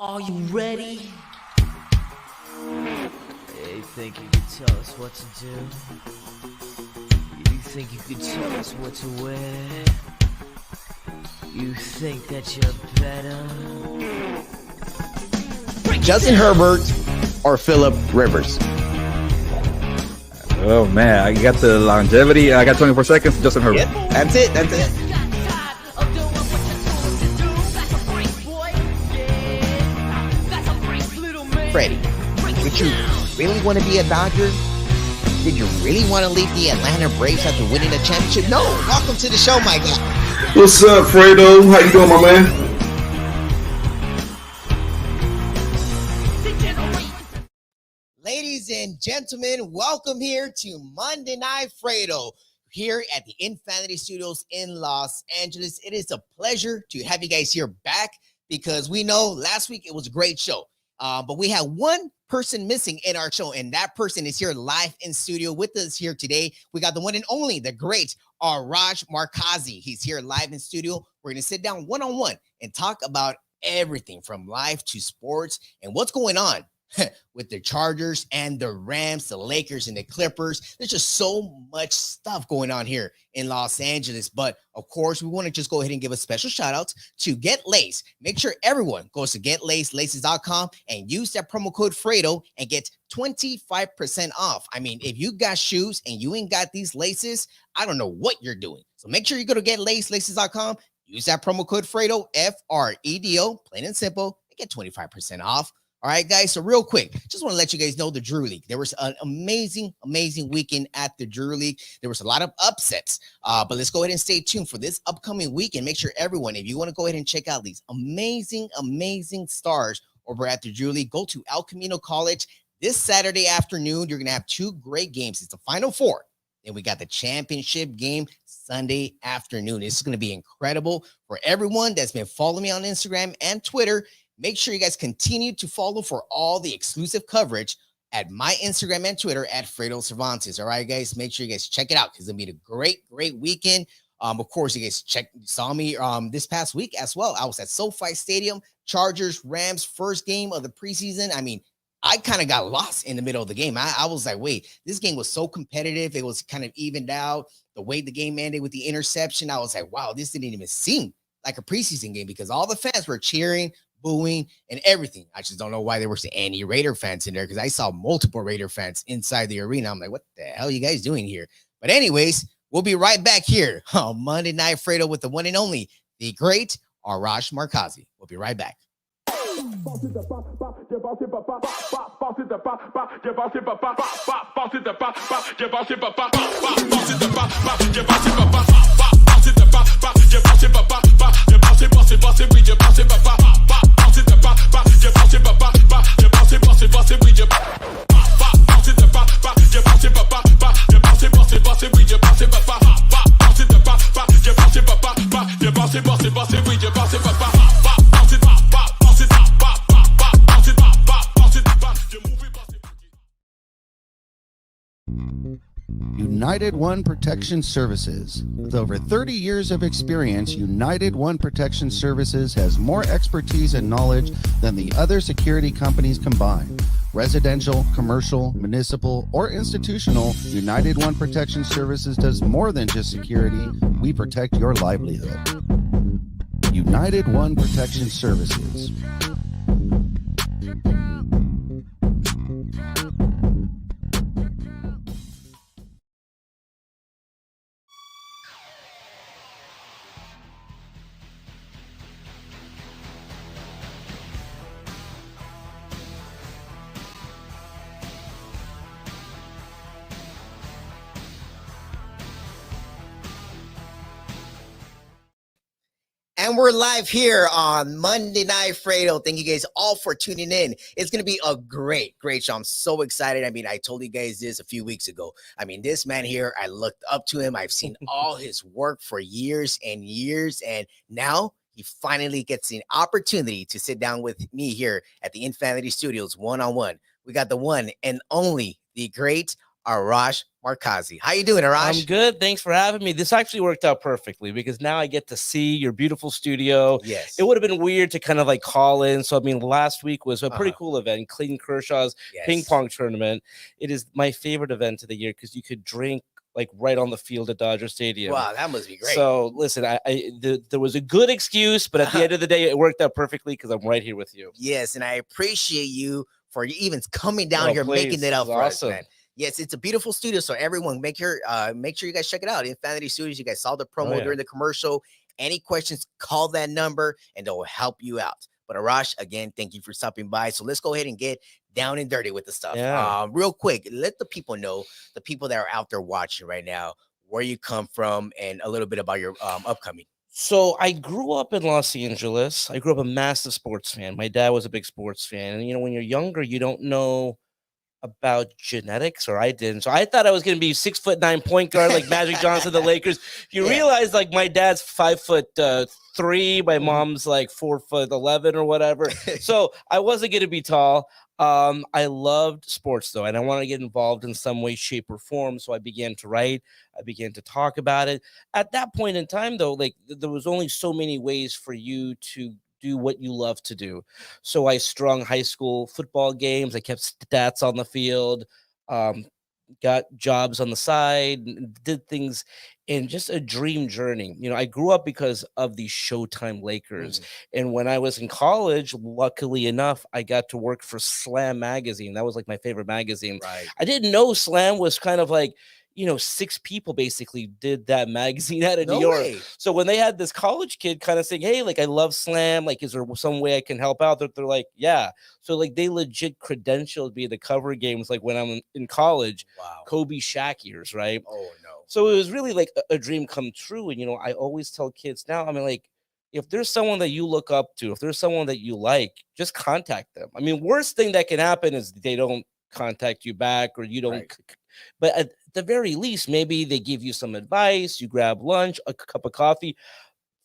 Are you ready? You think you can tell us what to do? You think you can tell us what to wear? You think that you're better? Justin Herbert or Phillip Rivers? Oh man, I got the longevity. I got 24 seconds. Justin Herbert. Yep, that's it. That's it. Freddie, did you really want to be a Dodger? Did you really want to leave the Atlanta Braves after winning a championship? No. Welcome to the show, my guy. What's up, Fredo? How you doing, my man? Ladies and gentlemen, welcome here to Monday Night Fredo here at the Infanity Studios in Los Angeles. It is a pleasure to have you guys here back because we know last week it was a great show. But we have one person missing in our show, and that person is here live in studio with us here today. We got the one and only, the great Arash Markazi. He's here live in studio. We're going to sit down one-on-one and talk about everything from life to sports and what's going on with the Chargers and the Rams, the Lakers and the Clippers. There's just so much stuff going on here in Los Angeles. But of course, we want to just go ahead and give a special shout out to Get Lace. Make sure everyone goes to getlaces.com and use that promo code Fredo and get 25% off. I mean, if you got shoes and you ain't got these laces, I don't know what you're doing. So make sure you go to getlaces.com, use that promo code Fredo, Fredo, plain and simple, and get 25% off. All right, guys. So real quick, just want to let you guys know the Drew League. There was an amazing weekend at the Drew League. There was a lot of upsets, but let's go ahead and stay tuned for this upcoming week and make sure everyone, if you want to go ahead and check out these amazing stars over at the Drew League, go to El Camino College this Saturday afternoon. You're going to have two great games. It's the Final Four. Then we got the championship game Sunday afternoon. This is going to be incredible for everyone that's been following me on Instagram and Twitter. Make sure you guys continue to follow for all the exclusive coverage at my Instagram and Twitter at Fredo Cervantes. All right, guys, make sure you guys check it out because it'll be a great weekend. Of course, you guys saw me this past week as well. I was at SoFi Stadium, Chargers, Rams, first game of the preseason. I mean, I kind of got lost in the middle of the game. I was like, wait, this game was so competitive. It was kind of evened out. The way the game ended with the interception, I was like, wow, this didn't even seem like a preseason game because all the fans were cheering, booing, and everything. I just don't know why there were any Raider fans in there because I saw multiple Raider fans inside the arena. I'm like, what the hell are you guys doing here? But anyways, we'll be right back here on Monday Night Fredo with the one and only, the great Arash Markazi. We'll be right back. United One Protection Services. With over 30 years of experience, United One Protection Services has more expertise and knowledge than the other security companies combined. Residential, commercial, municipal, or institutional, United One Protection Services does more than just security. We protect your livelihood. United One Protection Services. And we're live here on Monday Night Fredo. Thank you guys all for tuning in. It's going to be a great show. I'm so excited. I mean, I told you guys this a few weeks ago. I mean, this man here, I looked up to him. I've seen all his work for years and years. And now he finally gets the opportunity to sit down with me here at the Infanity Studios one-on-one. We got the one and only, the great Arash Markazi. How you doing, Arash? I'm good. Thanks for having me. This actually worked out perfectly because now I get to see your beautiful studio. Yes. It would have been weird to kind of like call in. So, I mean, last week was a pretty cool event, Clayton Kershaw's ping pong tournament. It is my favorite event of the year because you could drink like right on the field at Dodger Stadium. Wow, that must be great. So listen, there was a good excuse, but at the end of the day, it worked out perfectly because I'm right here with you. Yes, and I appreciate you for even coming down here, making it up for us, man. Yes, it's a beautiful studio. So everyone, make sure you guys check it out. Infanity Studios. You guys saw the promo during the commercial. Any questions, call that number and they'll help you out. But Arash, again, thank you for stopping by. So let's go ahead and get down and dirty with the stuff. Real quick, let the people know, the people that are out there watching right now, where you come from and a little bit about your upcoming. So I grew up in Los Angeles. I grew up a massive sports fan. My dad was a big sports fan. And, you know, when you're younger, you don't know about genetics, or I didn't. So I thought I was going to be 6'9" point guard like Magic Johnson, the Lakers. You realize like my dad's 5'3", my mom's like 4'11" or whatever. So I wasn't going to be tall. I loved sports though, and I wanted to get involved in some way, shape, or form. So I began to write. I began to talk about it. At that point in time, though, like there was only so many ways for you to do what you love to do. So I strung high school football games. I kept stats on the field, got jobs on the side, did things in just a dream journey. You know, I grew up because of the Showtime Lakers. And when I was in college, luckily enough, I got to work for Slam magazine. That was like my favorite magazine. Right. I didn't know Slam was kind of like, you know, 6 people basically did that magazine out of New York. So when they had this college kid kind of saying, hey, like, I love Slam, like, is there some way I can help out? They're like, yeah. So like they legit credentialed me to cover games like when I'm in college. Wow. Kobe, Shaq years, right? Oh, no. So it was really like a dream come true. And, you know, I always tell kids now, I mean, like, if there's someone that you look up to, if there's someone that you like, just contact them. I mean, worst thing that can happen is they don't contact you back or you don't. But at the very least, maybe they give you some advice, you grab lunch, a cup of coffee.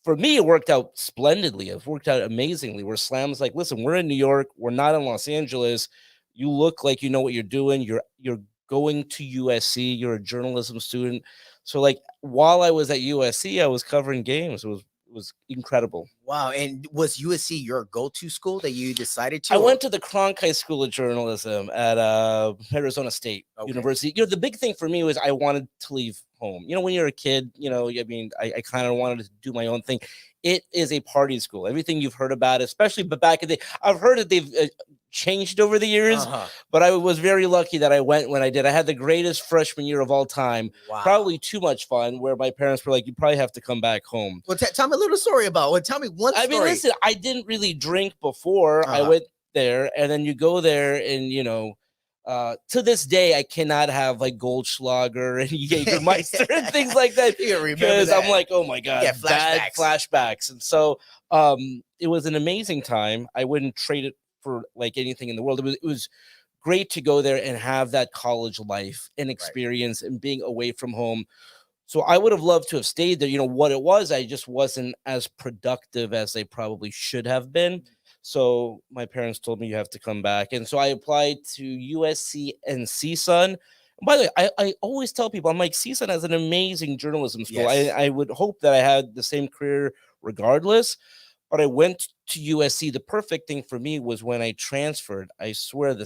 For me, it worked out splendidly. It worked out amazingly. Where Slam's like, listen, we're in New York. We're not in Los Angeles. You look like you know what you're doing. You're going to USC. You're a journalism student. So like while I was at USC, I was covering games. It was incredible. Wow. And was USC your go-to school that you decided to? I went to the Cronkite School of Journalism at Arizona State University. You know, the big thing for me was I wanted to leave home. You know, when you're a kid, you know, I mean, I kind of wanted to do my own thing. It is a party school. Everything you've heard about, especially but back in the day, I've heard that they've changed over the years, but I was very lucky that I went when I did. I had the greatest freshman year of all time. Wow. Probably too much fun, where my parents were like, you probably have to come back home. Well, tell me a little story about it. Tell me one story. I mean, listen, I didn't really drink before I went there, and then you go there and, you know, to this day, I cannot have like Goldschlager and Jägermeister and things like that because I'm like, oh my God, bad flashbacks. And so it was an amazing time. I wouldn't trade it for like anything in the world. It was great to go there and have that college life and experience and being away from home. So I would have loved to have stayed there. You know what it was, I just wasn't as productive as they probably should have been. So my parents told me you have to come back. And so I applied to USC and CSUN. And by the way, I always tell people, I'm like, CSUN has an amazing journalism school. I would hope that I had the same career regardless. But I went to USC. The perfect thing for me was when I transferred. I swear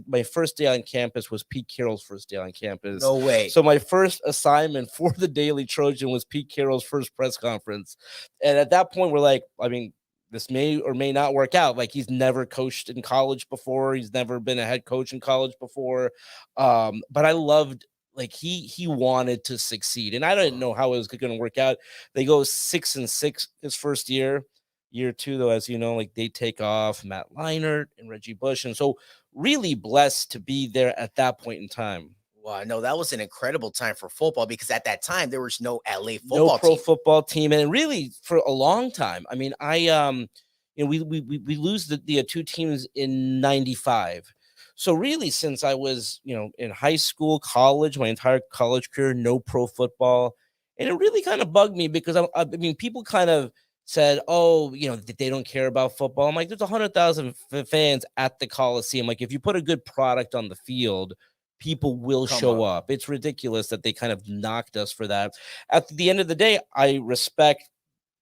my first day on campus was Pete Carroll's first day on campus. No way. So my first assignment for the Daily Trojan was Pete Carroll's first press conference. And at that point, we're like, I mean, this may or may not work out. Like he's never coached in college before. He's never been a head coach in college before. But I loved like he wanted to succeed. And I didn't know how it was going to work out. They go 6-6 his first year. Year 2, though, as you know, like they take off Matt Leinart and Reggie Bush. And so really blessed to be there at that point in time. Wow, no, that was an incredible time for football because at that time there was no LA football pro football team. And really for a long time. I mean, you know, we lose the 2 teams in 95. So really, since I was, you know, in high school, college, my entire college career, no pro football. And it really kind of bugged me because I mean, people kind of said, oh, you know, they don't care about football. I'm like, there's 100,000 fans at the Coliseum. Like, if you put a good product on the field, people will Come show on. up. It's ridiculous that they kind of knocked us for that. At the end of the day, I respect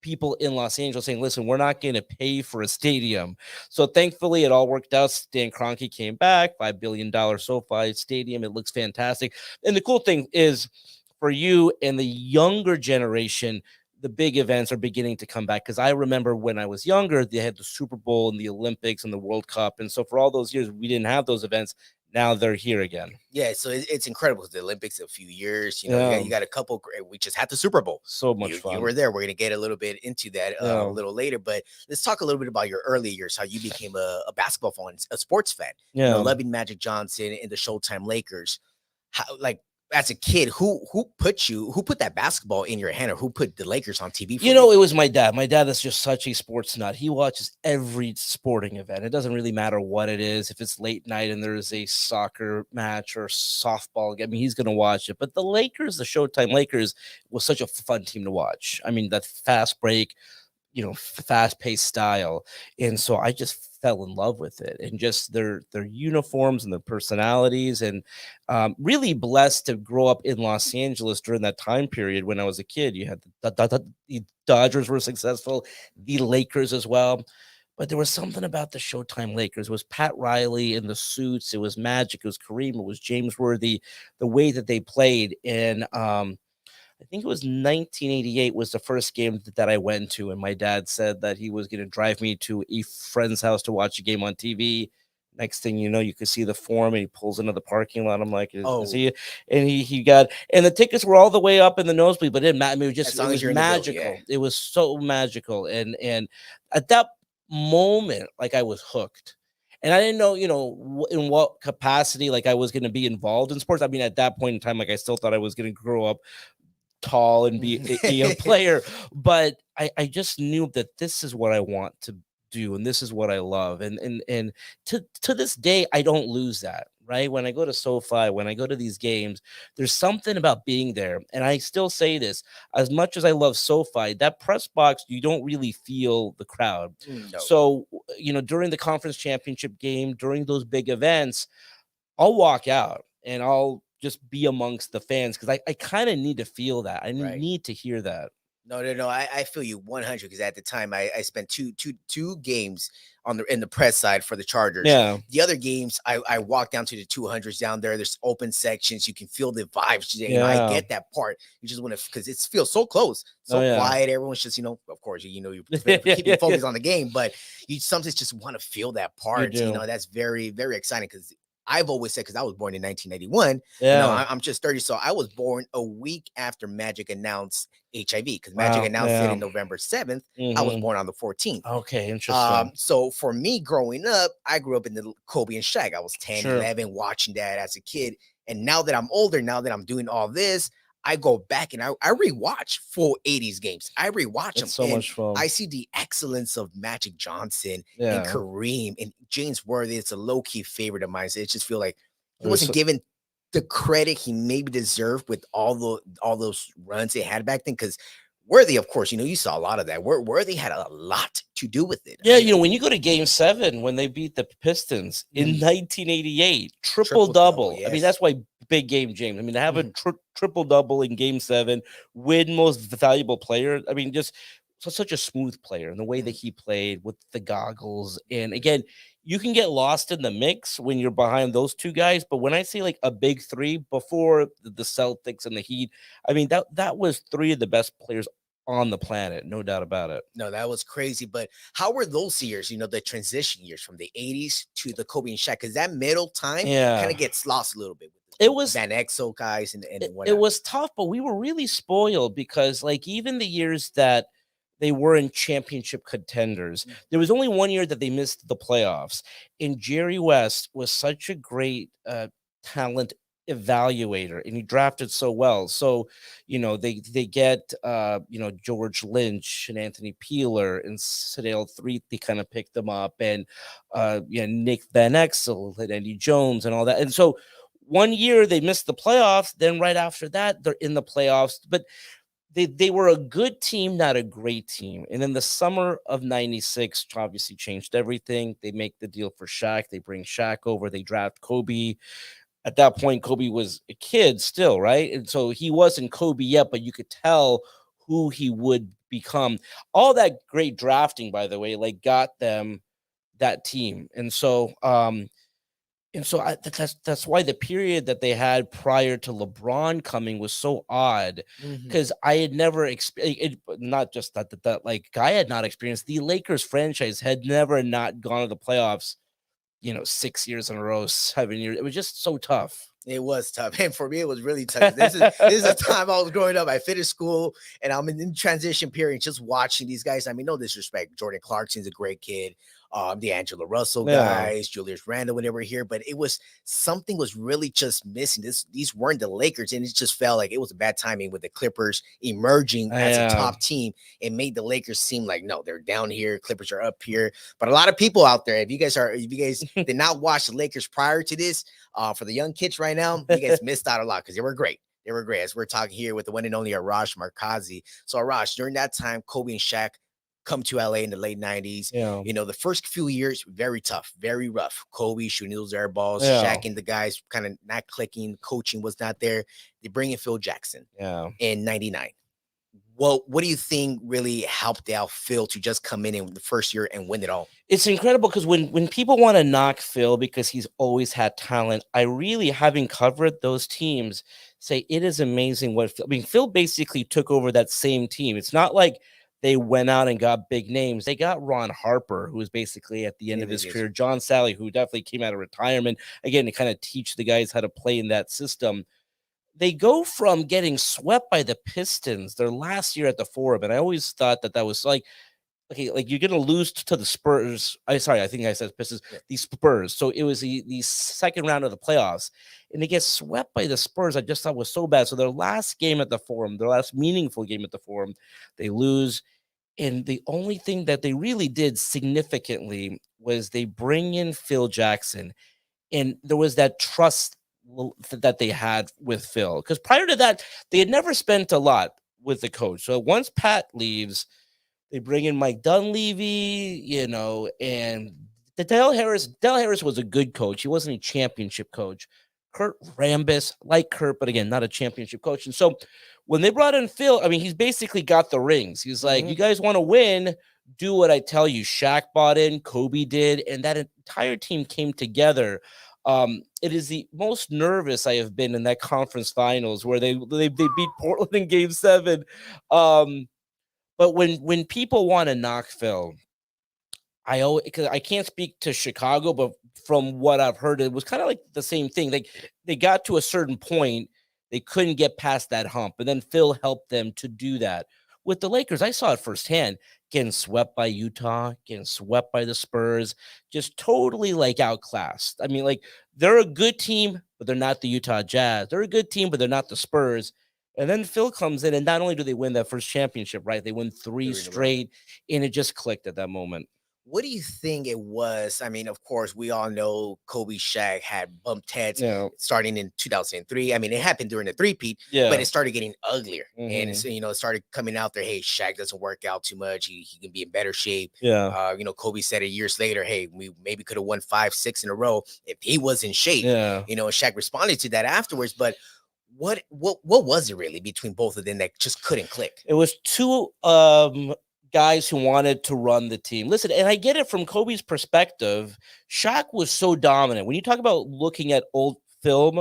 people in Los Angeles saying, listen, we're not going to pay for a stadium. So thankfully it all worked out. Stan Kroenke came back, $5 billion SoFi Stadium. It looks fantastic. And the cool thing is for you and the younger generation, the big events are beginning to come back. Because I remember when I was younger, they had the Super Bowl and the Olympics and the World Cup. And so for all those years, we didn't have those events. Now they're here again. Yeah, so it's incredible. The Olympics, a few years, you got a couple. We just had the Super Bowl. So much fun. You were there. We're gonna get a little bit into that a little later, but let's talk a little bit about your early years. How you became a basketball fan, a sports fan. Yeah, loving Magic Johnson and the Showtime Lakers. How, like, as a kid, who put that basketball in your hand, or who put the Lakers on TV for you? It was my dad. My dad is just such a sports nut. He watches every sporting event. It doesn't really matter what it is. If it's late night and there's a soccer match or softball, I mean, he's going to watch it. But the Lakers, the Showtime Lakers, was such a fun team to watch. I mean, that fast break, fast-paced style. And so I just fell in love with it, and just their uniforms and their personalities, and really blessed to grow up in Los Angeles during that time period when I was a kid. You had the Dodgers were successful, the Lakers as well. But there was something about the Showtime Lakers. It was Pat Riley in the suits. It was Magic. It was Kareem. It was James Worthy. The way that they played. And I think it was 1988 was the first game that I went to, and my dad said that he was going to drive me to a friend's house to watch a game on TV. Next thing you know, you could see the form, and he pulls into the parking lot. I'm like, is he? And he got, and the tickets were all the way up in the nosebleed, but it didn't matter. It was magical. It was so magical, and at that moment, like, I was hooked. And I didn't know, in what capacity, like, I was going to be involved in sports. I mean, at that point in time, like, I still thought I was going to grow up tall and be a player, but I just knew that this is what I want to do, and this is what I love, and to this day I don't lose that. Right, when I go to SoFi, when I go to these games, there's something about being there. And I still say this, as much as I love SoFi, that press box, you don't really feel the crowd. No. So during the conference championship game, during those big events, I'll walk out and I'll just be amongst the fans, because I kind of need to feel that. I need to hear that. No. I feel you 100, because at the time I spent two games in the press side for the Chargers. Yeah. The other games I walked down to the 200s down there. There's open sections. You can feel the vibes. I get that part. You just want to, because it feels so close, so quiet. Everyone's just, of course, you keep focused on the game, but you sometimes just want to feel that part. That's very, very exciting, because I've always said, because I was born in 1991. I'm just 30. So I was born a week after Magic announced HIV, because Magic announced it in November 7th. I was born on the 14th. Okay, interesting. So for me growing up, I grew up in the Kobe and Shaq. I was 10, 11, watching that as a kid. And now that I'm older, now that I'm doing all this, I go back and I rewatch full 80s games. I rewatch them. So much fun. I see the excellence of Magic Johnson and Kareem and James Worthy. It's a low-key favorite of mine. So it just feel like he wasn't given the credit he maybe deserved with all those runs they had back then. Because Worthy, of course, you saw a lot of that. Worthy had a lot to do with it. Yeah, when you go to Game 7 when they beat the Pistons in 1988, triple-double. Yes. I mean, that's why big game James. I mean, to have a triple-double in Game 7, win most valuable player. I mean, just such a smooth player, and the way that he played with the goggles. And again, you can get lost in the mix when you're behind those two guys. But when I say like a big three before the Celtics and the Heat, I mean, that was three of the best players on the planet, no doubt about it. No, that was crazy. But how were those years, the transition years from the 80s to the Kobe and Shaq? Because that middle time kind of gets lost a little bit. It was Van Exel guys and it was tough, but we were really spoiled, because like even the years that they were in championship contenders, there was only one year that they missed the playoffs. And Jerry West was such a great talent evaluator, and he drafted so well. So, they get George Lynch and Anthony Peeler and Sedale Threatt. They kind of picked them up, and Nick Van Exel and Eddie Jones and all that. And so one year they missed the playoffs. Then right after that, they're in the playoffs. But they were a good team, not a great team. And in the summer of 96, obviously changed everything. They make the deal for Shaq. They bring Shaq over. They draft Kobe. at that point, Kobe was a kid still, right? And so he wasn't Kobe yet, but you could tell who he would become. All that great drafting, by the way, like got them that team. And so that's why the period that they had prior to LeBron coming was so odd, because I had never experienced, not just that like I had not experienced, the Lakers franchise had never not gone to the playoffs, 6 years in a row, 7 years. It was just so tough. It was tough. And for me, it was really tough. This is a time I was growing up. I finished school and I'm in transition period, just watching these guys. I mean, no disrespect. Jordan Clarkson's a great kid. D'Angelo Russell guys, Julius Randle when they were here, but it was something was really just missing. These weren't the Lakers, and it just felt like it was a bad timing with the Clippers emerging as a top team. It made the Lakers seem like no, they're down here, Clippers are up here. But a lot of people out there, if you guys did not watch the Lakers prior to this, for the young kids right now, you guys missed out a lot because they were great. They were great. As we're talking here with the one and only Arash Markazi. So Arash, during that time, Kobe and Shaq come to LA in the late 90s. Yeah. The first few years, very tough, very rough. Kobe shooting those air balls, Yeah. Shaq and the guys kind of not clicking, coaching was not there. They bring in Phil Jackson in 99. Well, what do you think really helped out Phil to just come in the first year and win it all? It's incredible because when people want to knock Phil because he's always had talent, I really, having covered those teams, say it is amazing what Phil basically took over that same team. It's not like they went out and got big names. They got Ron Harper, who was basically at the end of his career, John Sally, who definitely came out of retirement, again, to kind of teach the guys how to play in that system. They go from getting swept by the Pistons their last year at the Forum, and I always thought that was like, okay, like you're gonna lose to the Spurs. I think I said Pistons, the Spurs. So it was the second round of the playoffs, and they get swept by the Spurs. I just thought was so bad. So their last game at the Forum, their last meaningful game at the Forum, they lose. And the only thing that they really did significantly was they bring in Phil Jackson, and there was that trust that they had with Phil, because prior to that, they had never spent a lot with the coach. So once Pat leaves, they bring in Mike Dunleavy, and Dale Harris. Dale Harris was a good coach. He wasn't a championship coach. Kurt Rambis, like Kurt, but again, not a championship coach. And so when they brought in Phil, I mean, he's basically got the rings. He's like, you guys want to win, do what I tell you. Shaq bought in, Kobe did, and that entire team came together. It is the most nervous I have been in that conference finals where they beat Portland in Game 7. But when people want to knock Phil, because I can't speak to Chicago, but from what I've heard, it was kind of like the same thing. They got to a certain point, they couldn't get past that hump, and then Phil helped them to do that. With the Lakers, I saw it firsthand, getting swept by Utah, getting swept by the Spurs, just totally like outclassed. I mean, like they're a good team, but they're not the Utah Jazz. They're a good team, but they're not the Spurs. And then Phil comes in, and not only do they win that first championship, right? They win three straight, and it just clicked at that moment. What do you think it was? I mean, of course, we all know Kobe Shaq had bumped heads starting in 2003. I mean, it happened during the three-peat, but it started getting uglier. And it's, it started coming out there, hey, Shaq doesn't work out too much. He can be in better shape. Kobe said it years later, hey, we maybe could have won 5-6 in a row if he was in shape. Shaq responded to that afterwards. But what was it really between both of them that just couldn't click? It was two guys who wanted to run the team. Listen, and I get it from Kobe's perspective. Shaq was so dominant. When you talk about looking at old film,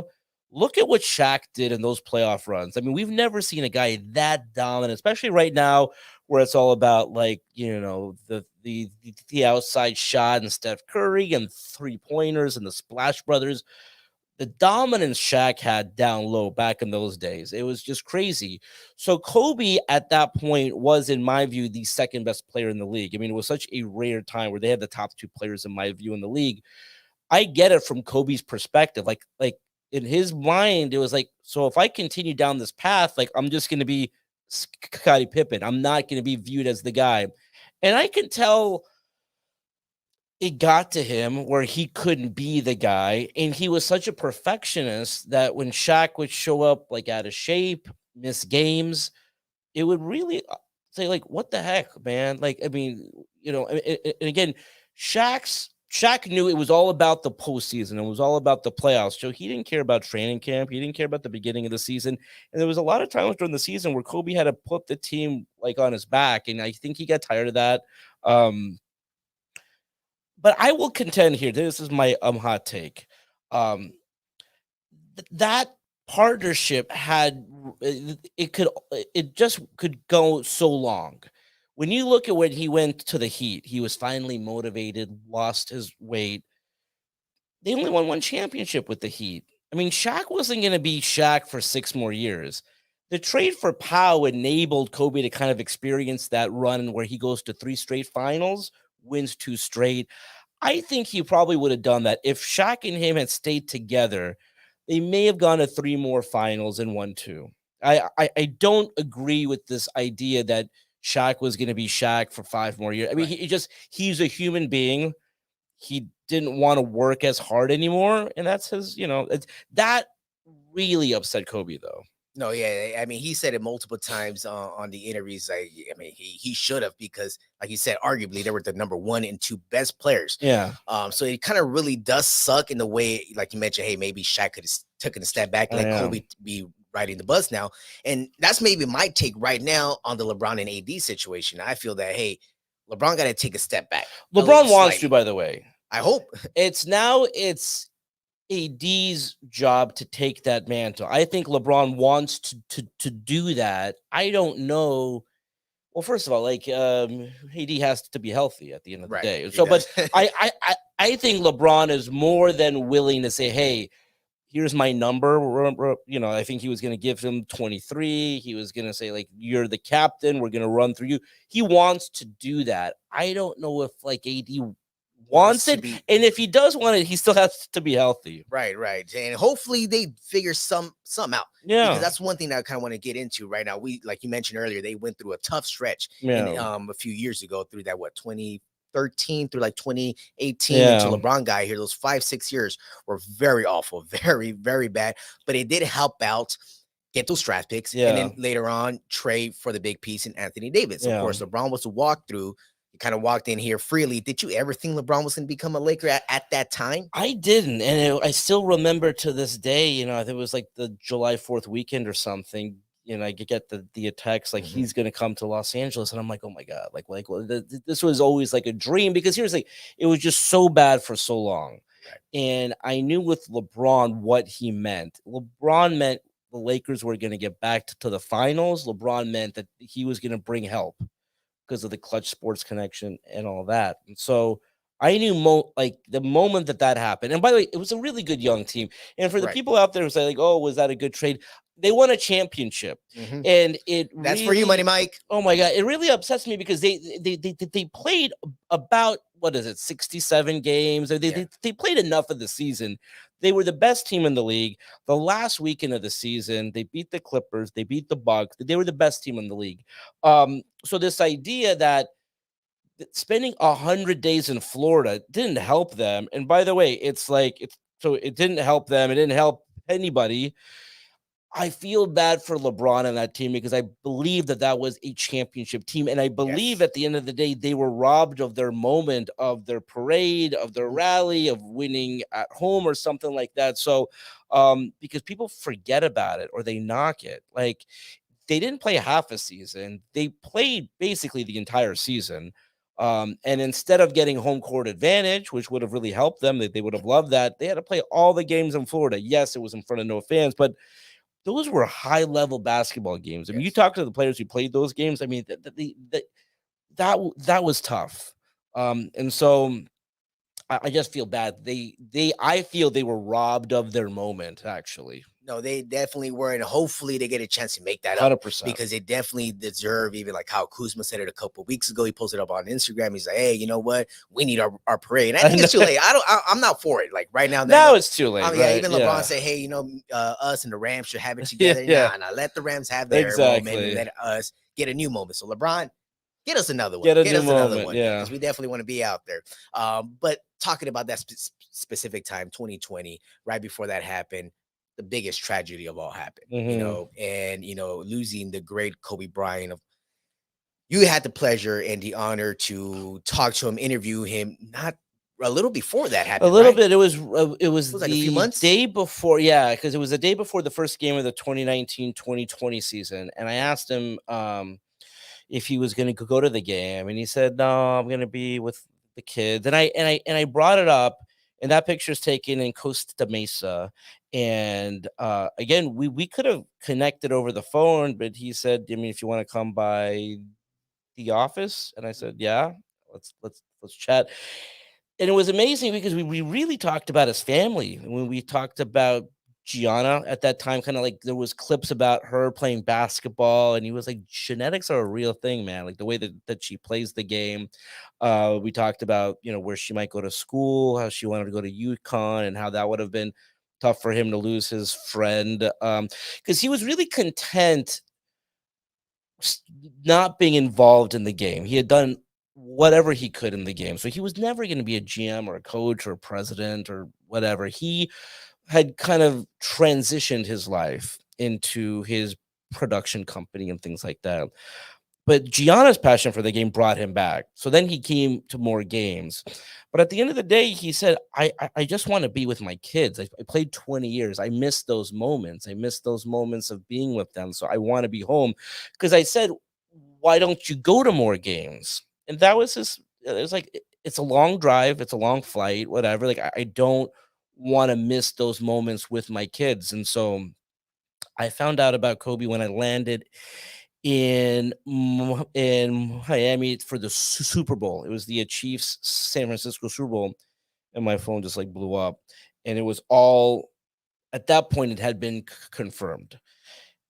look at what Shaq did in those playoff runs. I mean, we've never seen a guy that dominant, especially right now where it's all about like, the outside shot and Steph Curry and 3-pointers and the Splash Brothers. The dominance Shaq had down low back in those days, it was just crazy. So Kobe at that point was, in my view, the second best player in the league. I mean, it was such a rare time where they had the top two players, in my view, in the league. I get it from Kobe's perspective. Like in his mind, it was like, so if I continue down this path, like I'm just going to be Scottie Pippen. I'm not going to be viewed as the guy. And I can tell it got to him where he couldn't be the guy, and he was such a perfectionist that when Shaq would show up like out of shape, miss games, it would really say like, what the heck, man? Like, I mean, and again, Shaq's Shaq knew it was all about the postseason. It was all about the playoffs. So he didn't care about training camp. He didn't care about the beginning of the season. And there was a lot of times during the season where Kobe had to put the team like on his back. And I think he got tired of that. But I will contend here. This is my hot take. That partnership had it just could go so long. When you look at when he went to the Heat, he was finally motivated, lost his weight. They only won one championship with the Heat. I mean, Shaq wasn't going to be Shaq for 6 more years. The trade for Pau enabled Kobe to kind of experience that run where he goes to 3 straight finals, wins 2 straight. I think he probably would have done that. If Shaq and him had stayed together, they may have gone to 3 more finals and won 2. I don't agree with this idea that Shaq was going to be Shaq for 5 more years. I mean, he's a human being. He didn't want to work as hard anymore. And that's his, that really upset Kobe, though. No, yeah. I mean, he said it multiple times on the interviews. I mean, he should have, because, like you said, arguably they were the number 1 and 2 best players. Yeah. So it kind of really does suck in the way, like you mentioned, hey, maybe Shaq could have taken a step back and let Kobe be riding the bus now. And that's maybe my take right now on the LeBron and AD situation. I feel that, hey, LeBron got to take a step back. LeBron wants to, by the way. I hope. It's AD's job to take that mantle. I think LeBron wants to do that. I don't know. Well, first of all, like AD has to be healthy at the end of the day. So, but I think LeBron is more than willing to say, "Hey, here's my number." I think he was going to give him 23. He was going to say, like, "You're the captain. We're going to run through you." He wants to do that. I don't know if like AD wants it, and if he does want it, he still has to be healthy. Right. And hopefully they figure some out. Yeah, because that's one thing that I kind of want to get into right now. We, like you mentioned earlier, they went through a tough stretch a few years ago through that 2013 through like 2018 until LeBron got here. Those 5-6 years were very awful, very, very bad. But it did help out get those draft picks, and then later on trade for the big piece in Anthony Davis. Of course, LeBron was a walkthrough. You kind of walked in here freely. Did you ever think LeBron was going to become a Laker at that time? I didn't. And I still remember to this day, I think it was like the July 4th weekend or something. I get the text like he's going to come to Los Angeles. And I'm like, oh my God, this was always like a dream, because here's like, it was just so bad for so long. Right. And I knew with LeBron what he meant. LeBron meant the Lakers were going to get back to the finals. LeBron meant that he was going to bring help because of the Clutch Sports connection and all that. And so I knew the moment that happened. And by the way, it was a really good young team. And for the people out there who say like, oh, was that a good trade? They won a championship. And that's for you, Money Mike. Oh my God. It really upsets me because they played about, 67 games. They played enough of the season. They were the best team in the league. The last weekend of the season, they beat the Clippers. They beat the Bucks. They were the best team in the league. So this idea that spending 100 days in Florida didn't help them. And by the way, it didn't help them. It didn't help anybody. I feel bad for LeBron and that team because I believe that was a championship team. And I believe at the end of the day, they were robbed of their moment, of their parade, of their rally, of winning at home or something like that. So because people forget about it or they knock it. Like, they didn't play half a season. They played basically the entire season. And instead of getting home court advantage, which would have really helped them, they would have loved that. They had to play all the games in Florida. Yes, it was in front of no fans, but those were high-level basketball games. I mean, you talk to the players who played those games. I mean, that was tough. And so I just feel bad. I feel they were robbed of their moment, actually. No, they definitely were, and hopefully they get a chance to make that up 100%. Because they definitely deserve, even like how Kuzma said it a couple of weeks ago. He posted up on Instagram. He's like, hey, you know what? We need our parade. And I think it's too late. I'm not for it. Like right now. Now it's too late. Even LeBron said, hey, us and the Rams should have it together. Nah, let the Rams have their moment and let us get a new moment. So LeBron, get us another one. Get us another one. Yeah. Because we definitely want to be out there. But talking about that specific time, 2020, right before that happened, the biggest tragedy of all happened, and losing the great Kobe Bryant. You had the pleasure and the honor to talk to him, interview him, not a little before that A happened, little right? bit. It was It was like a few the months. day before, yeah, because it was the day before the first game of the 2019-2020 season, and I asked him if he was going to go to the game, and he said, "No, I'm going to be with the kids." And I brought it up, and that picture's taken in Costa Mesa, and again, we could have connected over the phone, but he said, "I mean, if you want to come by the office," and I said, "Yeah, let's chat." And it was amazing because we really talked about his family. When we talked about Gianna at that time, kind of like there was clips about her playing basketball, and he was like, genetics are a real thing, man. Like the way that she plays the game. We talked about, where she might go to school, how she wanted to go to UConn, and how that would have been tough for him to lose his friend. Because he was really content not being involved in the game. He had done whatever he could in the game. So he was never going to be a GM or a coach or a president or whatever. He had kind of transitioned his life into his production company and things like that. But Gianna's passion for the game brought him back. So then he came to more games. But at the end of the day, he said, I just want to be with my kids. I played 20 years. I miss those moments. I miss those moments of being with them. So I want to be home. Because I said, why don't you go to more games? And that was his, it was like, it's a long drive. It's a long flight, whatever. Like, I don't want to miss those moments with my kids. And so I found out about Kobe when I landed in Miami for the Super Bowl. It was the Chiefs San Francisco Super Bowl, and my phone just like blew up. And it was all at that point it had been confirmed,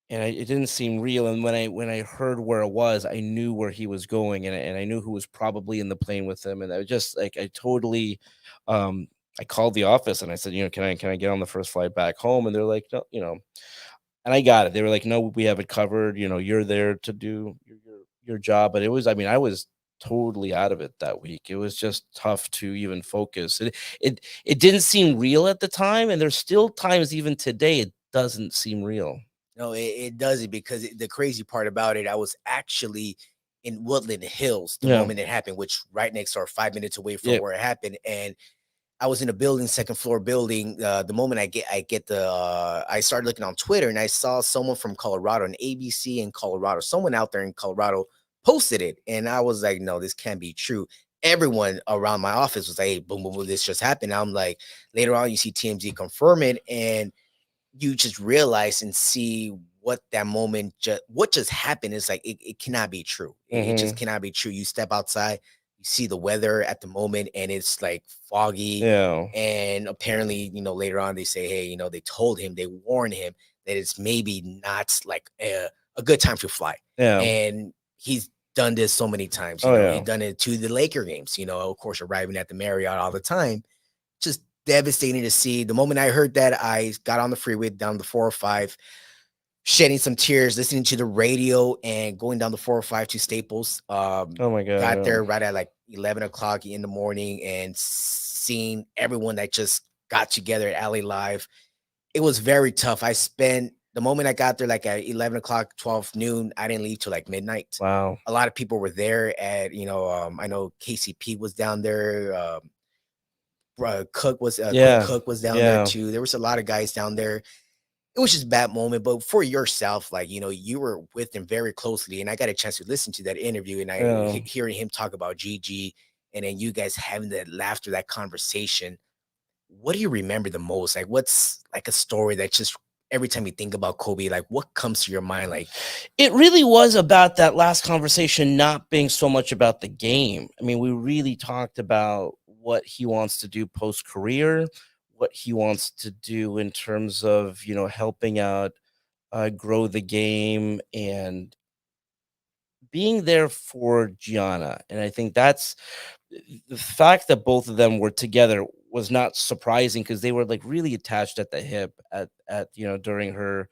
and it didn't seem real. And when I heard where it was, I knew where he was going, and I knew who was probably in the plane with him. And I was just like, I totally. I called the office and I said, can I get on the first flight back home? And they're like, no, and I got it. They were like, "No, we have it covered. You're there to do your job." But it was, I mean, I was totally out of it that week. It was just tough to even focus. It didn't seem real at the time, and there's still times even today it doesn't seem real. No, it doesn't because the crazy part about it, I was actually in Woodland Hills the Yeah. moment it happened, which right next door, 5 minutes away from Yeah. where it happened, and I was in a building, second floor building. The moment I started looking on Twitter and I saw someone from Colorado, an ABC in Colorado, someone out there in Colorado posted it, and I was like, no, this can't be true. Everyone around my office was like, hey, boom, boom, boom, this just happened. I'm like, later on, you see TMZ confirm it, and you just realize and see what that moment what just happened is like it cannot be true. It just Mhm. cannot be true. You step outside, you see the weather at the moment, and it's like foggy. Yeah. And apparently, later on they say, hey, they told him, they warned him that it's maybe not like a good time to fly. Yeah. And he's done this so many times. Oh, He's yeah. done it to the Laker games, of course, arriving at the Marriott all the time. Just devastating to see. The moment I heard that, I got on the freeway down the 405, shedding some tears, listening to the radio and going down the 405 to Staples. Oh my God. Got Yeah. there right at like 11 o'clock in the morning and seeing everyone that just got together at LA Live. It was very tough. I spent the moment I got there, like at 11 o'clock, 12 noon, I didn't leave till like midnight. Wow. A lot of people were there I know KCP was down there. Quinn Yeah. Cook was down there Yeah. too. There was a lot of guys down there. It was just a bad moment, but for yourself, like you were with him very closely, and I got a chance to listen to that interview, and Yeah. hearing him talk about Gigi, and then you guys having that laughter, that conversation. What do you remember the most? Like, what's like a story that just every time you think about Kobe, like what comes to your mind? Like, It really was about that last conversation not being so much about the game. I mean, we really talked about what he wants to do post career, what he wants to do in terms of, helping out, grow the game and being there for Gianna. And I think that's the fact that both of them were together was not surprising because they were like really attached at the hip during her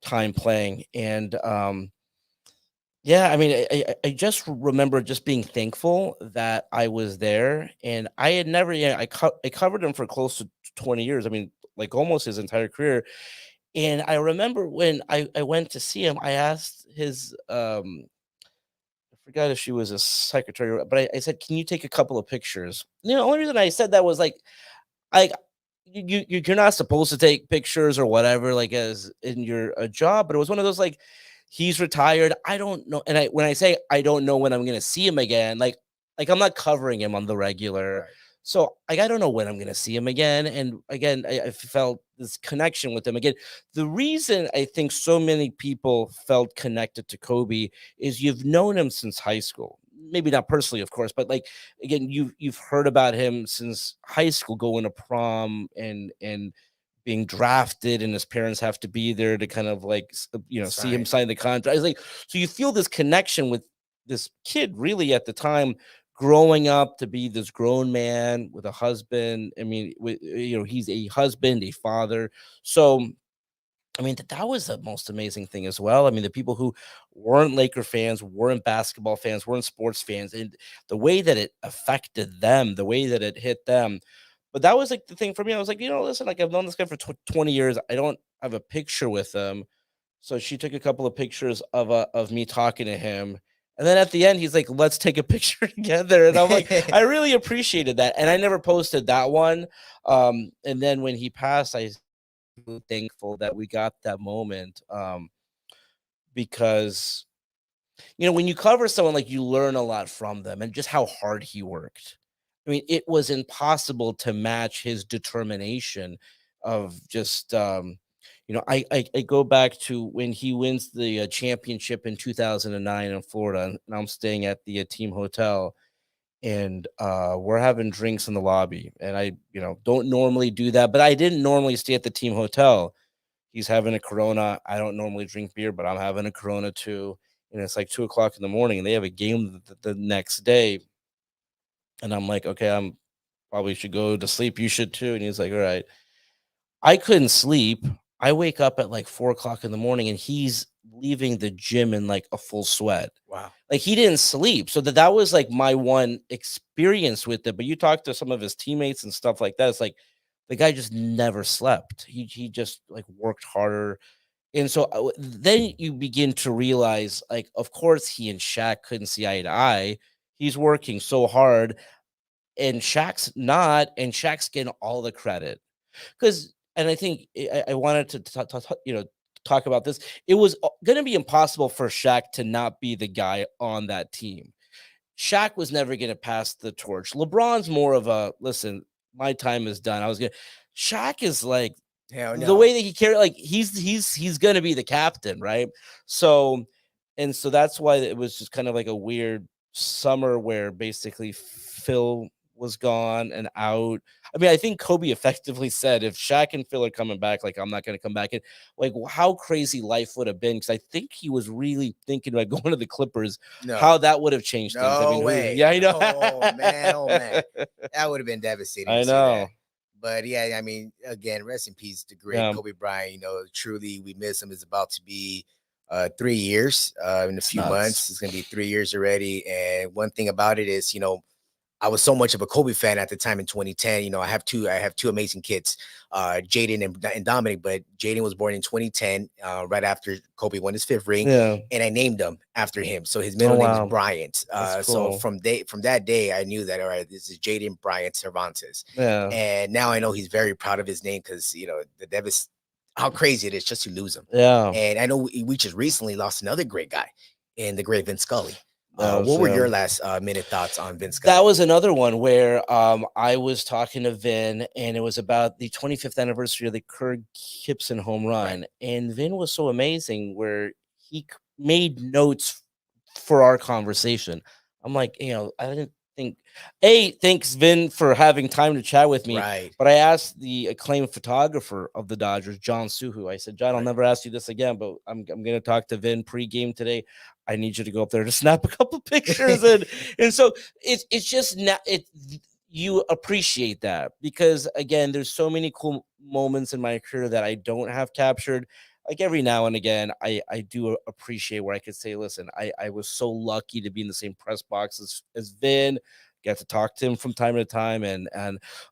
time playing. And yeah, I mean, I just remember just being thankful that I was there, and I had never, I covered him for close to 20 years. I mean, like almost his entire career. And I remember when I went to see him, I asked his forgot if she was a secretary, but I said, "Can you take a couple of pictures?" The only reason I said that was like, I you're not supposed to take pictures or whatever, like as in your a job, but it was one of those like he's retired. I don't know, and I when I say I don't know when I'm gonna see him again, like I'm not covering him on the regular. Right. So like I don't know when I'm gonna see him again. And again, I felt this connection with him again. The reason I think so many people felt connected to Kobe is you've known him since high school. Maybe not personally, of course, but like again, you've heard about him since high school, going to prom and being drafted, and his parents have to be there to kind of like see him Sign. sign the contract. It's like so you feel this connection with this kid really at the time growing up to be this grown man with a husband. I mean, he's a husband, a father. So I mean, that was the most amazing thing as well. I mean, the people who weren't Laker fans, weren't basketball fans, weren't sports fans, and the way that it affected them, the way that it hit them. But that was like the thing for me. I was like, listen, like I've known this guy for 20 years. I don't have a picture with him. So she took a couple of pictures of me talking to him. And then at the end, he's like, let's take a picture together. And I'm like, I really appreciated that. And I never posted that one. And then when he passed, I thankful that we got that moment because when you cover someone, like you learn a lot from them and just how hard he worked. I mean, it was impossible to match his determination of just I go back to when he wins the championship in 2009 in Florida, and I'm staying at the team hotel, and we're having drinks in the lobby, and I don't normally do that, but I didn't normally stay at the team hotel. He's having a Corona. I don't normally drink beer, but I'm having a Corona too, and it's like 2 o'clock in the morning, and they have a game the next day, and I'm like, okay, I'm probably should go to sleep. You should too. And he's like, all right. I couldn't sleep. I wake up at like 4 o'clock in the morning, and he's leaving the gym in like a full sweat. Wow. Like he didn't sleep. So that was like my one experience with it. But you talk to some of his teammates and stuff like that. It's like the guy just never slept. He just like worked harder. And so then you begin to realize, like, of course, he and Shaq couldn't see eye to eye. He's working so hard, and Shaq's not, and Shaq's getting all the credit. Because, and I think I wanted to talk about this. It was going to be impossible for Shaq to not be the guy on that team. Shaq was never going to pass the torch. LeBron's more of a listen. My time is done. Shaq is like Hell no. the way that he carried. Like he's going to be the captain, right? So, and so that's why it was just kind of like a weird summer where basically Phil was gone and out. I mean, I think Kobe effectively said, if Shaq and Phil are coming back, like I'm not going to come back. And like how crazy life would have been, because I think he was really thinking about going to the Clippers. No. How that would have changed things. I mean, way. Yeah, I know. Oh man, that would have been devastating. I to see know. that. But yeah, I mean, again, rest in peace to great Kobe Bryant. Truly, we miss him. It's about to be 3 years in a few months. It's going to be 3 years already. And one thing about it is, I was so much of a Kobe fan at the time in 2010. I have two amazing kids, Jaden and Dominic, but Jaden was born in 2010, right after Kobe won his 5th ring. Yeah. And I named him after him. So his middle name is Bryant. Cool. So from that day, I knew that, all right, this is Jaden Bryant Cervantes. Yeah. And now I know he's very proud of his name because, how crazy it is just to lose him. Yeah. And I know we just recently lost another great guy in the great Vince Scully. What were your last minute thoughts on Vince Scully? That was another one where I was talking to Vin, and it was about the 25th anniversary of the Kirk Gibson home run. Right. And Vin was so amazing where he made notes for our conversation. I'm like, I didn't think, thanks Vin for having time to chat with me. Right. But I asked the acclaimed photographer of the Dodgers, John Suhu. I said, John, I'll never ask you this again, but I'm going to talk to Vin pregame today. I need you to go up there to snap a couple pictures. and so it's just not, you appreciate that because again, there's so many cool moments in my career that I don't have captured. Like every now and again, I do appreciate where I could say, listen, I was so lucky to be in the same press box as Vin, got to talk to him from time to time. And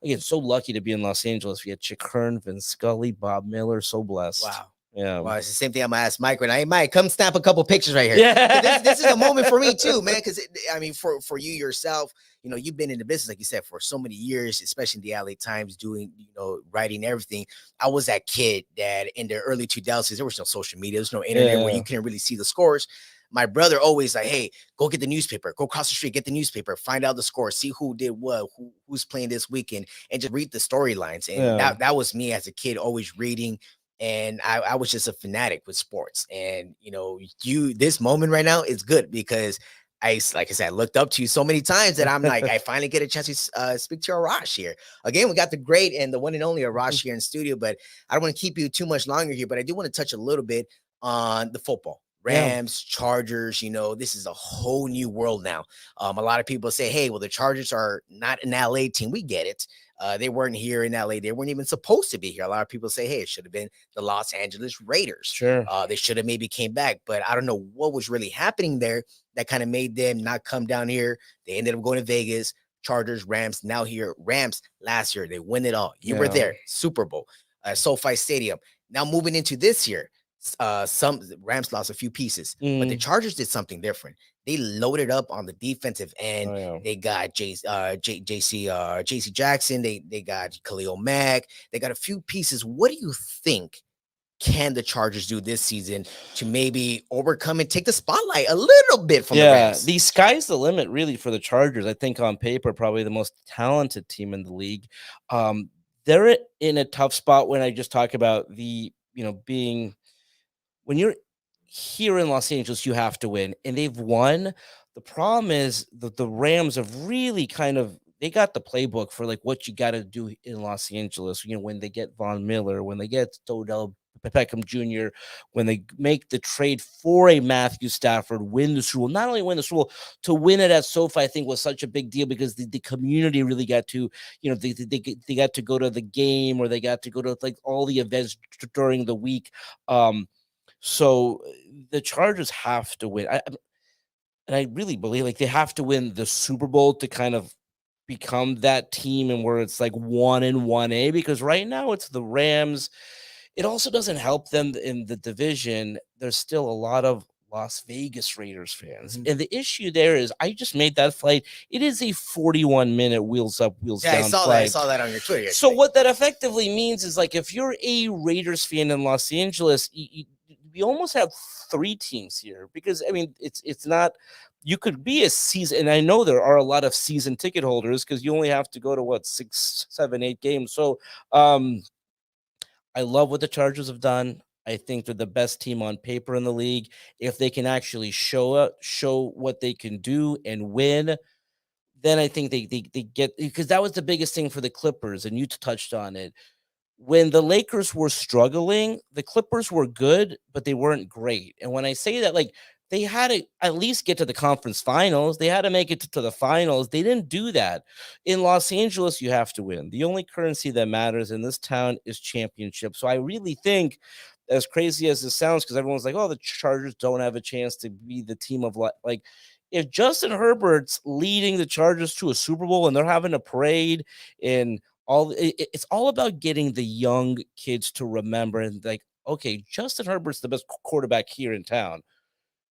again, so lucky to be in Los Angeles. We had Chick Hearn, Vin Scully, Bob Miller, so blessed. Wow. Yeah. Well, it's the same thing I'm gonna ask Mike right now. Hey, Mike, come snap a couple pictures right here. Yeah. This is a moment for me too, man. Because I mean, for you yourself, you know, you've been in the business, like you said, for so many years, especially in the LA Times, doing, you know, writing everything. I was that kid that in the early 2000s, there was no social media, there's no internet where Yeah. you couldn't really see the scores. My brother always like, hey, go get the newspaper, go across the street, get the newspaper, find out the score, see who did what, who's playing this weekend, and just read the storylines. And Yeah. that was me as a kid, always reading. And I was just a fanatic with sports. And you know, this moment right now is good because like I said, I looked up to you so many times that I'm like, I finally get a chance to speak to Arash here. Again, we got the great and the one and only Arash here in studio, but I don't want to keep you too much longer here, but I do want to touch a little bit on the football. Rams, Chargers, you know, this is a whole new world now. A lot of people say, hey, well, the Chargers are not an LA team. We get it. They weren't here in LA. They weren't even supposed to be here. A lot of people say, hey, it should have been the Los Angeles Raiders. Sure. They should have maybe came back, but I don't know what was really happening there that kind of made them not come down here. They ended up going to Vegas. Chargers, Rams, now here. Rams last year, they win it all. You were there. Super Bowl, SoFi Stadium. Now moving into this year, some Rams lost a few pieces, but the Chargers did something different. They loaded up on the defensive end. They got JC Jackson. They got Khalil Mack. They got a few pieces. What do you think can the Chargers do this season to maybe overcome and take the spotlight a little bit from the Rams? The sky's the limit, really, for the Chargers. I think on paper, probably the most talented team in the league. They're in a tough spot when I just talk about the, you know, being when you're here in Los Angeles, you have to win, and they've won. The problem is that the Rams have really they got the playbook for like what you got to do in Los Angeles. You know, when they get Von Miller, when they get Odell Beckham Jr., when they make the trade for a Matthew Stafford, win the Super Bowl, not only win the Super Bowl, to win it at SoFi, I think was such a big deal because the community really got to, you know, they got to go to the game, or they got to go to like all the events during the week. So the Chargers have to win. And I really believe like they have to win the Super Bowl to kind of become that team, and where it's like 1-1A, because right now it's the Rams. It also doesn't help them in the division. There's still a lot of Las Vegas Raiders fans. And the issue there is I just made that flight. It is a 41-minute wheels up, wheels down flight. I saw that on your Twitter. So what that effectively means is like if you're a Raiders fan in Los Angeles, we almost have 3 teams here, because I mean it's not, you could be a season, and I know there are a lot of season ticket holders because you only have to go to what 6, 7, 8 games. So I love what the Chargers have done. I think they're the best team on paper in the league. If they can actually show what they can do and win, then I think they get, because that was the biggest thing for the Clippers, and you touched on it. When the Lakers were struggling, the Clippers were good, but they weren't great. And when I say that, like, they had to at least get to the conference finals. They had to make it to the finals. They didn't do that. In Los Angeles, you have to win. The only currency that matters in this town is championship. So I really think, as crazy as this sounds, because everyone's like, oh, the Chargers don't have a chance to be the team of like, if Justin Herbert's leading the Chargers to a Super Bowl and they're having a parade and it's all about getting the young kids to remember, and like, okay, Justin Herbert's the best quarterback here in town.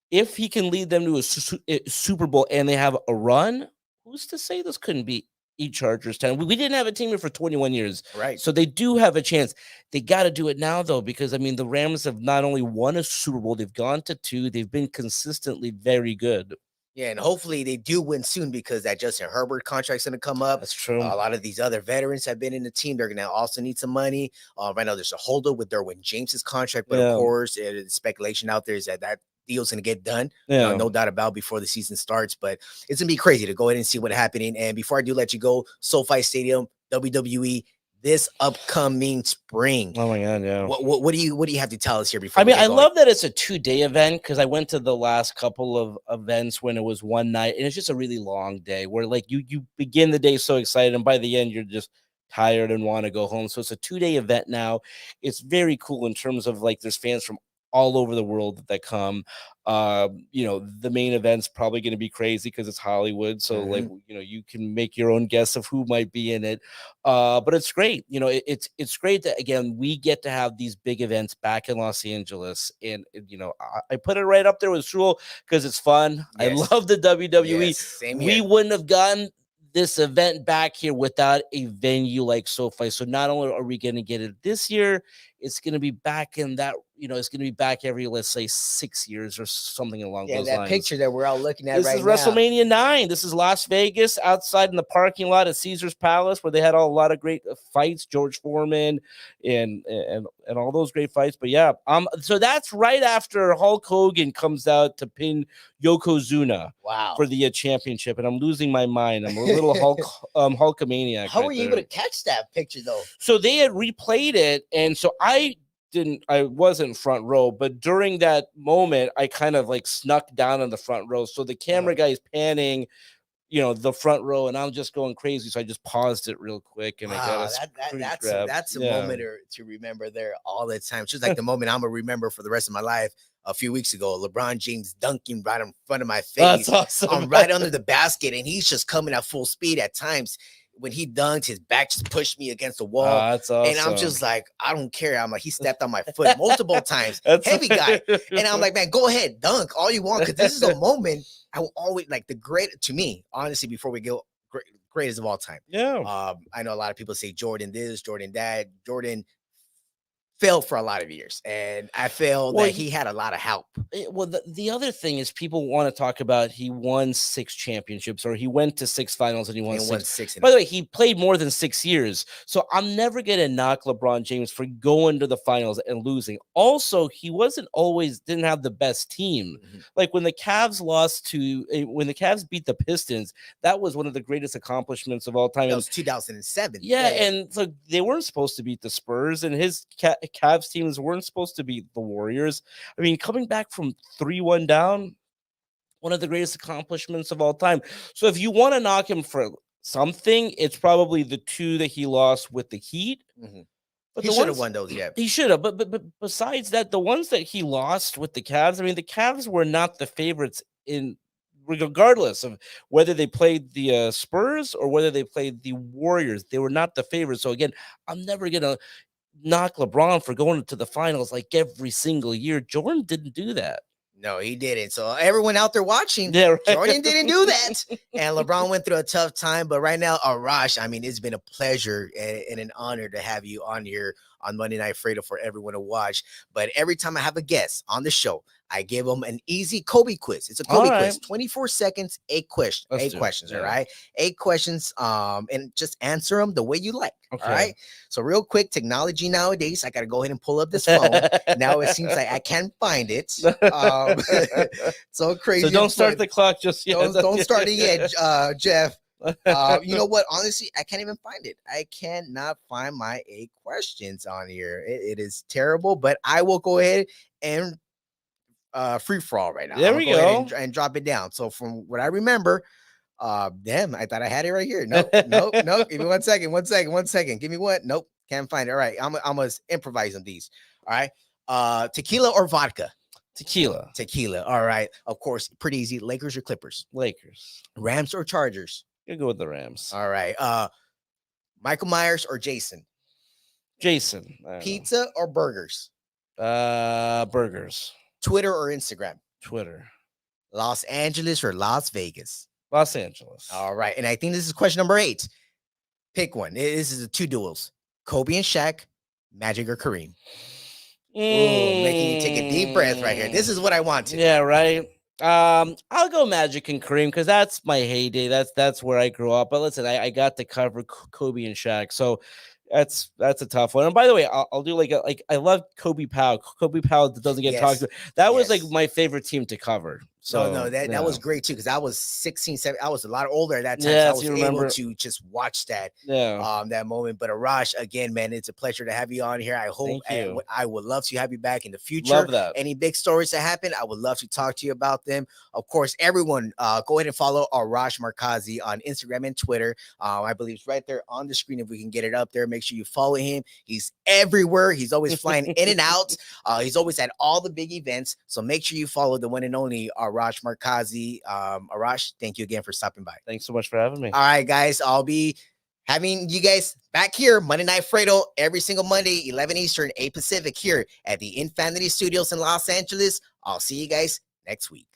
If he can lead them to a Super Bowl and they have a run, who's to say this couldn't be a Chargers town? We didn't have a team here for 21 years. Right. So they do have a chance. They got to do it now, though, because, I mean, the Rams have not only won a Super Bowl, they've gone to 2. They've been consistently very good. Yeah, and hopefully they do win soon, because that Justin Herbert contract's going to come up. That's true. A lot of these other veterans have been in the team. They're going to also need some money. Right now, there's a holdup with Derwin James's contract, but of course, the speculation out there is that deal's going to get done. No doubt about, before the season starts. But it's going to be crazy to go ahead and see what's happening. And before I do let you go, SoFi Stadium, WWE, this upcoming spring. Oh my God, yeah. What do you have to tell us here before? I mean, I love that it's a 2-day event, because I went to the last couple of events when it was one night, and it's just a really long day where like you begin the day so excited, and by the end you're just tired and want to go home. So it's a 2-day event now. It's very cool in terms of like there's fans from all over the world that come. You know, the main event's probably going to be crazy because it's Hollywood. So like, you know, you can make your own guess of who might be in it. But it's great. You know, it's great that again, we get to have these big events back in Los Angeles. And you know, I put it right up there with Shul because it's fun. Yes. I love the WWE. Yes, same We here. wouldn't have gotten this event back here without a venue like SoFi. So not only are we going to get it this year, it's going to be back in that, you know, it's going to be back every, let's say 6 years or something along those that lines. picture that we're all looking at This right is now. WrestleMania 9. This is Las Vegas outside in the parking lot at Caesar's Palace where they had a lot of great fights, George Foreman and all those great fights. But yeah, so that's right after Hulk Hogan comes out to pin Yokozuna for the championship, and I'm losing my mind. I'm a little Hulkamaniac. How were you able to catch that picture though? So they had replayed it, and so I wasn't front row, but during that moment, I kind of like snuck down on the front row. So the camera guy is panning, you know, the front row, and I'm just going crazy. So I just paused it real quick, and I got that's a moment to remember there all the time. It's just like the moment I'm gonna remember for the rest of my life. A few weeks ago, LeBron James dunking right in front of my face. That's awesome. Right under the basket, and he's just coming at full speed at times. When he dunked, his back just pushed me against the wall. That's awesome. And I'm just like, I don't care. I'm like, he stepped on my foot multiple times. Heavy guy. And I'm like, man, go ahead, dunk all you want. Because this is a moment I will always like the great to me, honestly, before we go greatest of all time. Yeah. I know a lot of people say Jordan this, Jordan that. Jordan failed for a lot of years, and I feel that he had a lot of help. Well, the other thing is people want to talk about he won 6 championships or he went to 6 finals and he won 6. By the way, he played more than 6 years, so I'm never gonna knock LeBron James for going to the finals and losing. Also, he didn't have the best team. Like when the Cavs when the Cavs beat the Pistons, that was one of the greatest accomplishments of all time. That was 2007. Yeah, and so they weren't supposed to beat the Spurs, and his Cavs teams weren't supposed to beat the Warriors. I mean, coming back from 3-1 down, one of the greatest accomplishments of all time. So if you want to knock him for something, it's probably the 2 that he lost with the Heat. But he should have won those, yeah. He should have, but besides that, the ones that he lost with the Cavs, I mean, the Cavs were not the favorites regardless of whether they played the Spurs or whether they played the Warriors. They were not the favorites. So again, I'm never gonna knock LeBron for going to the finals like every single year. Jordan didn't do that. No, he didn't. So everyone out there watching, Jordan didn't do that. And LeBron went through a tough time. But right now, Arash, I mean, it's been a pleasure and an honor to have you on here on Monday Night Fredo for everyone to watch. But every time I have a guest on the show, I give them an easy Kobe quiz. It's a Kobe quiz, 24 seconds, 8 questions. All right. 8 questions. And just answer them the way you like. Okay. All right. So real quick, technology nowadays, I got to go ahead and pull up this phone. Now it seems like I can't find it. So crazy. So don't start the clock just yet. Don't start it yet, Jeff. You know what? Honestly, I can't even find it. I cannot find my 8 questions on here. It is terrible, but I will go ahead and free for all right now. There we go. And drop it down. So from what I remember, damn, I thought I had it right here. Nope. Give me 1 second. 1 second. Give me one. Nope. Can't find it. All right. I'm gonna improvise on these. All right. Tequila or vodka? Tequila. All right. Of course, pretty easy. Lakers or Clippers? Lakers. Rams or Chargers? You go with the Rams. All right. Michael Myers or Jason? Jason. Pizza or burgers? Burgers. Twitter or Instagram? Twitter. Los Angeles or Las Vegas? Los Angeles. All right. And I think this is question number 8. Pick one. This is the 2 duels. Kobe and Shaq, Magic or Kareem? Ooh, making you take a deep breath right here. This is what I wanted. Yeah, right. I'll go Magic and Kareem because that's my heyday. That's where I grew up. But listen, I got to cover Kobe and Shaq, so that's a tough one. And by the way, I'll do like I love Kobe Powell. Kobe Powell doesn't get talked about. That was like my favorite team to cover. So no, that was great too, because I was 16, 17. I was a lot older at that time. Yeah, so I so you was remember- able to just watch that yeah. that moment. But Arash, again, man, it's a pleasure to have you on here. I hope Thank you. I would love to have you back in the future. Love that. Any big stories that happen, I would love to talk to you about them. Of course, everyone, go ahead and follow Arash Markazi on Instagram and Twitter. I believe it's right there on the screen. If we can get it up there, make sure you follow him. He's everywhere. He's always flying in and out. He's always at all the big events. So make sure you follow the one and only Arash Markazi. Arash, thank you again for stopping by. Thanks so much for having me. All right, guys, I'll be having you guys back here Monday Night Fredo every single Monday, 11 Eastern, 8 Pacific, here at the Infanity Studios in Los Angeles. I'll see you guys next week.